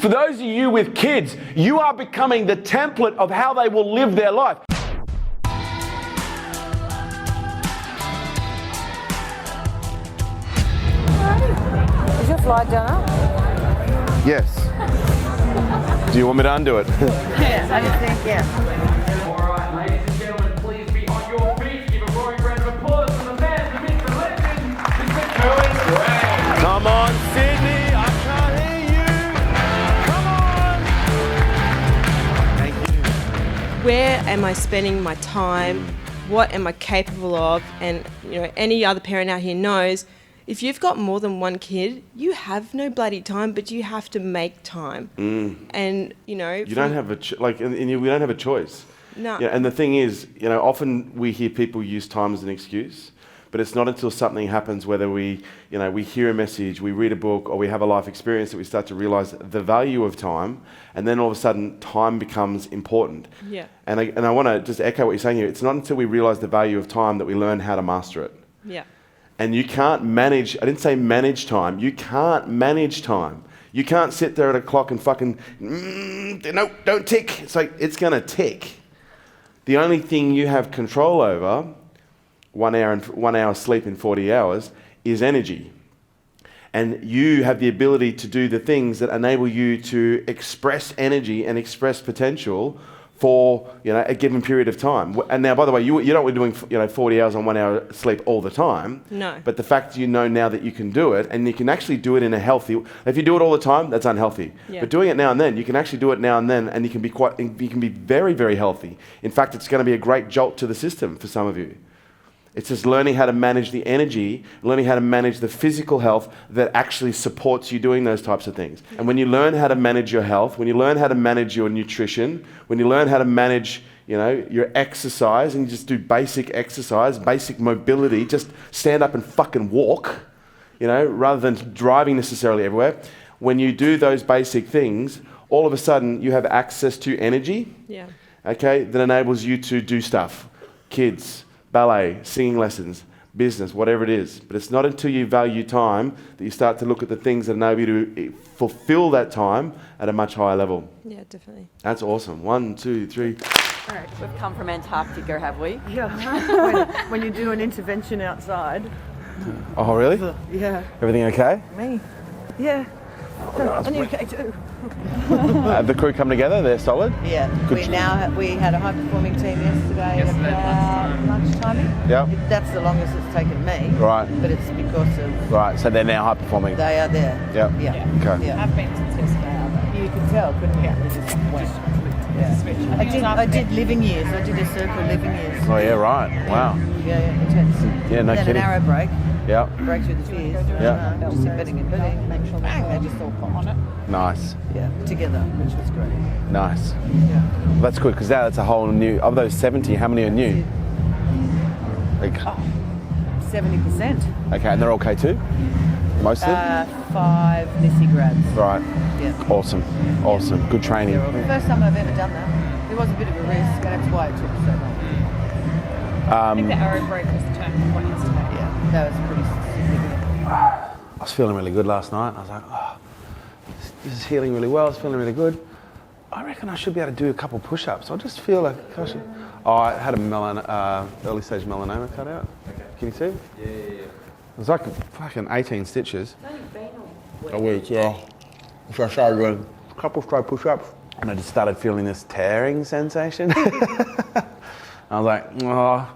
For those of you with kids, you are becoming the template of how they will live their life. Is your flight done up? Yes. Do you want me to undo it? Yeah, I just think, yeah. All right, ladies and gentlemen, please be on your feet. Give a roaring round of applause for the man, the myth, the legend, Mr. Kerwin. Come on, Sydney, I can't hear you. Come on. Thank you. Where am I spending my time? What am I capable of? And any other parent out here knows, if you've got more than one kid, you have no bloody time, but you have to make time. And you don't have we don't have a choice. No. Yeah, and the thing is, often we hear people use time as an excuse, but it's not until something happens, whether we hear a message, we read a book, or we have a life experience, that we start to realize the value of time, and then all of a sudden time becomes important. Yeah. And I want to just echo what you're saying here. It's not until we realize the value of time that we learn how to master it. Yeah. And you can't manage, I didn't say manage time, you can't manage time. You can't sit there at a clock and fucking, no, don't tick. It's like, it's gonna tick. The only thing you have control over, 1 hour sleep in 40 hours, is energy. And you have the ability to do the things that enable you to express energy and express potential for a given period of time. And now, by the way, you don't want to be doing 40 hours on 1 hour sleep all the time. No. But the fact now that you can do it, and you can actually do it in a healthy. If you do it all the time, that's unhealthy. Yeah. But doing it now and then, you can actually do it now and then, and you can be very, very healthy. In fact, it's going to be a great jolt to the system for some of you. It's just learning how to manage the energy, learning how to manage the physical health that actually supports you doing those types of things. And when you learn how to manage your health, when you learn how to manage your nutrition, when you learn how to manage, your exercise, and you just do basic exercise, basic mobility, just stand up and fucking walk, rather than driving necessarily everywhere. When you do those basic things, all of a sudden you have access to energy, that enables you to do stuff. Kids, ballet, singing lessons, business, whatever it is. But it's not until you value time that you start to look at the things that enable you to fulfill that time at a much higher level. Yeah, definitely. That's awesome. 1, 2, 3. All right, we've come from Antarctica, have we? Yeah. when you do an intervention outside. Oh, really? Yeah. Everything okay? Me. Yeah. And you okay too? Have the crew come together? They're solid? Yeah. We had a high-performing team yesterday at about lunchtime. Yeah. That's the longest it's taken me. Right. But it's because of... Right, so they're now high performing. They are there. Yeah. Yeah. Okay. Yeah. I've been since yesterday. You can tell, couldn't you? It just went. Yeah. I did living years. I did a circle living years. Oh, yeah, right. Wow. Yeah, intense. Yeah, no then kidding. An arrow break. Yeah. Break through the fears. Yeah. Just betting and betting. Make sure bang, they just all popped on it. Nice. Yeah, together, which was great. Nice. Yeah. Well, that's good, because that's a whole new... Of those 70, how many are new? Like, 70%. okay, and they're all K2? Most of them? 5 Nissy grads. Right. Yeah. Awesome. Awesome. Good training. They're all the first time I've ever done that. It was a bit of a risk, and that's why it took so long. I think the arrow break was the turning point yesterday. Yeah, that was pretty significant. I was feeling really good last night. I was like, this is healing really well. It's feeling really good. I reckon I should be able to do a couple push-ups. I just feel like I should... Oh, I had a early stage melanoma cut out. Okay. Can you see? Yeah. It was like fucking 18 stitches. It's only been a week, yeah. So I started doing a couple straight push-ups, and I just started feeling this tearing sensation. I was like, oh,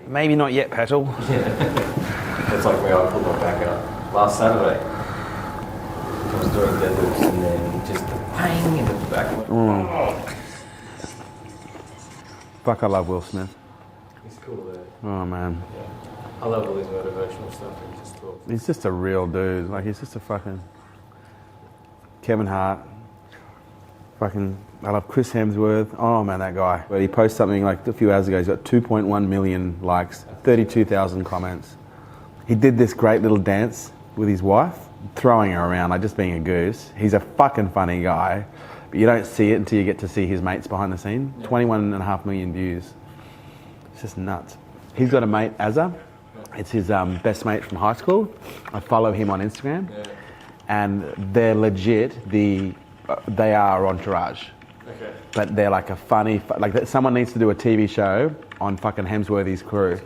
maybe not yet, Petal. It's like where I pulled my back out last Saturday. I was doing deadlifts and then just the pain in the back. Fuck, I love Will Smith. He's cool there. Oh, man. Yeah. I love all his motivational stuff and just talk. He's just a real dude. Like, he's just a fucking... Kevin Hart. Fucking... I love Chris Hemsworth. Oh, man, that guy. But he posted something like a few hours ago. He's got 2.1 million likes, 32,000 comments. He did this great little dance with his wife, throwing her around, like just being a goose. He's a fucking funny guy, but you don't see it until you get to see his mates behind the scene. 21.5 million views. It's just nuts. He's got a mate, Azza. It's his best mate from high school. I follow him on Instagram. and they're legit. They are Entourage. Okay. But they're like a funny, someone needs to do a TV show on fucking Hemsworthy's crew.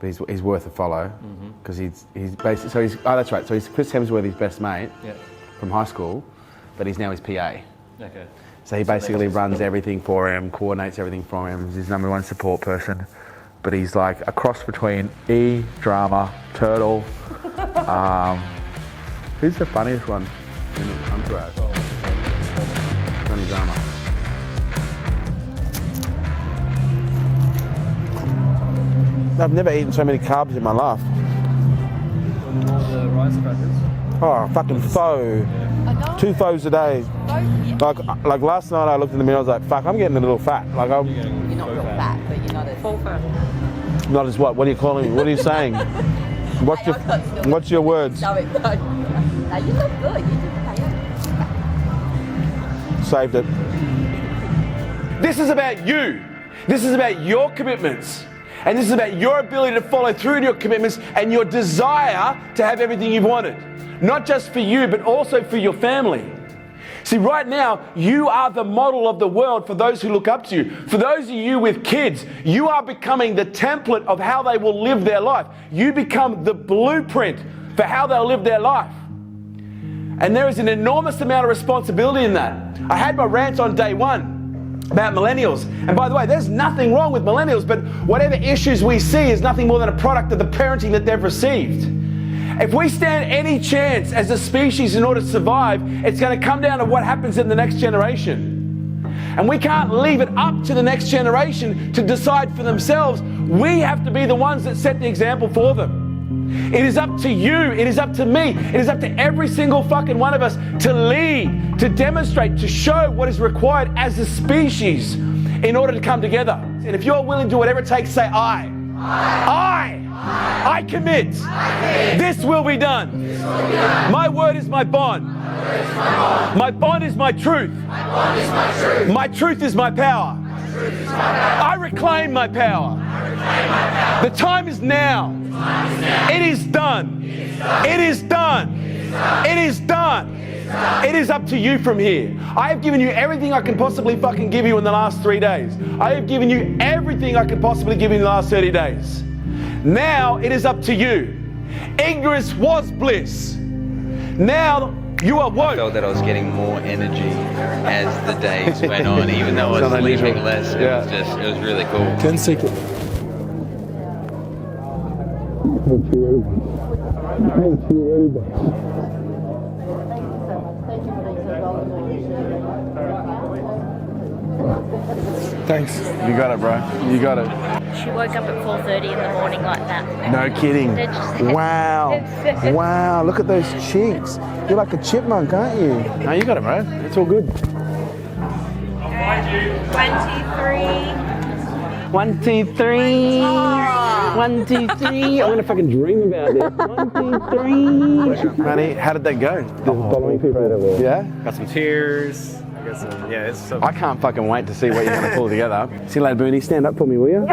But he's worth a follow because he's basically, that's right. So he's Chris Hemsworthy's best mate from high school, but he's now his PA. Okay. So he basically runs everything for him, coordinates everything for him. He's his number one support person. But he's like a cross between drama, Turtle. Who's the funniest one in Entourage? Funny drama. I've never eaten so many carbs in my life. All the rice crackers. Oh, fucking pho. 2 phos a day. Like last night I looked in the mirror, I was like, fuck, I'm getting a little fat. Like You're not real fat, but you're not as full fat. not as what? What are you calling me? What are you saying? What's your words? No, you look good. You do Saved it. This is about you. This is about your commitments. And this is about your ability to follow through on your commitments and your desire to have everything you've wanted. Not just for you, but also for your family. See, right now, you are the model of the world for those who look up to you. For those of you with kids, you are becoming the template of how they will live their life. You become the blueprint for how they'll live their life. And there is an enormous amount of responsibility in that. I had my rant on day one about millennials. And by the way, there's nothing wrong with millennials, but whatever issues we see is nothing more than a product of the parenting that they've received. If we stand any chance as a species in order to survive, it's going to come down to what happens in the next generation. And we can't leave it up to the next generation to decide for themselves. We have to be the ones that set the example for them. It is up to you, it is up to me, it is up to every single fucking one of us to lead, to demonstrate, to show what is required as a species in order to come together. And if you're willing to do whatever it takes, say I commit. This will be done. My word is my bond. My bond is my truth. My truth is my power. I reclaim my power. The time is now. It is done. It is done. It is done. It is up to you from here. I have given you everything I can possibly fucking give you in the last 3 days. I have given you everything I could possibly give you in the last 30 days. Now it is up to you. Ignorance was bliss. Now you are woke. I felt that I was getting more energy as the days went on, even though I was sleeping less. It was really cool. 10 seconds. Thanks. You got it, bro. You got it. She woke up at 4:30 in the morning like that. No kidding. Wow. Wow. Look at those cheeks. You're like a chipmunk, aren't you? No, you got it, bro. It's all good. 1, 2, 3. 1, 2, 3. I'm gonna fucking dream about this. 1, 2, 3. Manny, how did that go? Following people. Yeah? Got some tears. It's so... I can't fucking wait to see what you're gonna pull together. See you later, Booney. Stand up for me, will you?